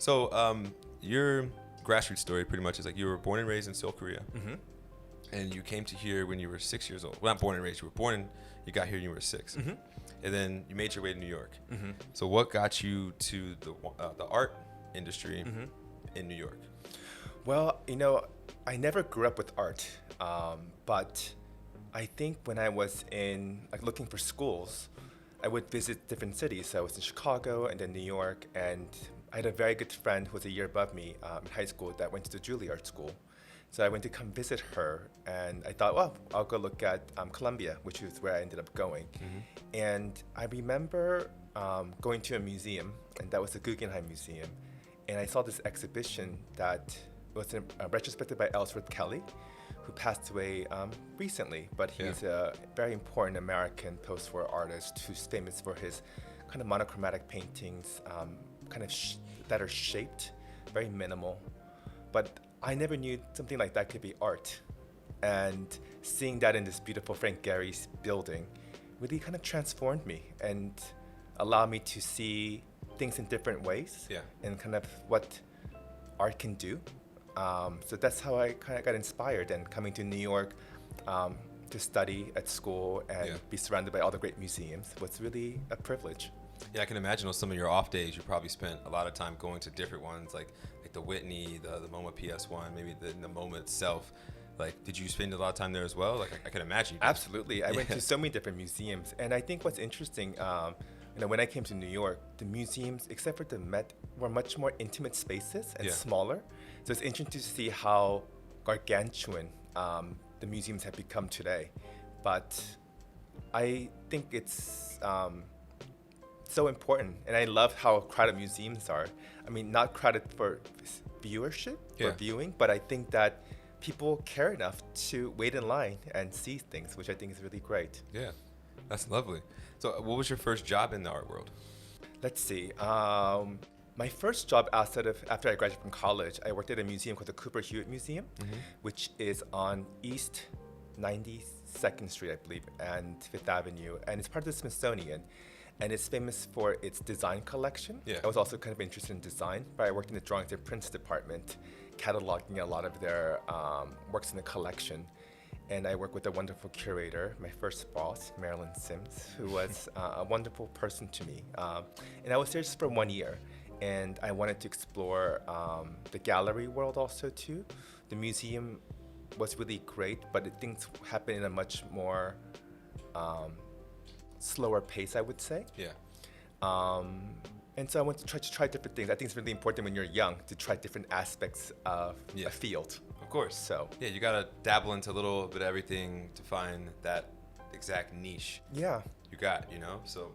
So, your grassroots story pretty much is like you were born and raised in Seoul, Korea, Mm-hmm. and you came to here when you were 6 years old. Well, not born and raised. You were born and you got here when you were 6, Mm-hmm. and then you made your way to New York. Mm-hmm. So, what got you to the art industry Mm-hmm. in New York? Well, I never grew up with art, but I think when I was looking for schools, I would visit different cities. So I was in Chicago and then New York, and I had a very good friend who was a year above me in high school that went to the Juilliard school. So I went to come visit her, and I thought, well, I'll go look at Columbia, which is where I ended up going. And I remember going to a museum, and that was the Guggenheim Museum, and I saw this exhibition that was a retrospective by Ellsworth Kelly, who passed away recently, but he's a very important American post-war artist who's famous for his kind of monochromatic paintings, that are shaped, very minimal. But I never knew something like that could be art. And seeing that in this beautiful Frank Gehry's building really kind of transformed me and allowed me to see things in different ways and kind of what art can do. So that's how I kind of got inspired, and coming to New York to study at school and be surrounded by all the great museums was really a privilege. Yeah, I can imagine on some of your off days, you probably spent a lot of time going to different ones, like the Whitney, the MoMA PS1, maybe the MoMA itself. Like, did you spend a lot of time there as well? Like, I can imagine. Absolutely. I went to so many different museums. And I think what's interesting, when I came to New York, the museums, except for the Met, were much more intimate spaces and smaller. So it's interesting to see how gargantuan the museums have become today. But I think it's so important. And I love how crowded museums are. I mean, not crowded for viewership or viewing, but I think that people care enough to wait in line and see things, which I think is really great. Yeah, that's lovely. So what was your first job in the art world? Let's see. My first job after I graduated from college, I worked at a museum called the Cooper Hewitt Museum, which is on East 92nd Street, I believe, and Fifth Avenue. And it's part of the Smithsonian. And it's famous for its design collection. I was also kind of interested in design, but I worked in the drawings and prints department, cataloging a lot of their works in the collection. And I worked with a wonderful curator, my first boss, Marilyn Sims, who was a wonderful person to me. And I was there just for 1 year. And I wanted to explore the gallery world also too. The museum was really great, but things happened in a much more slower pace, I would say. And so I want to try different things. I think it's really important when you're young to try different aspects of a field. Of course. So you gotta dabble into a little bit of everything to find that exact niche. Yeah. You got, so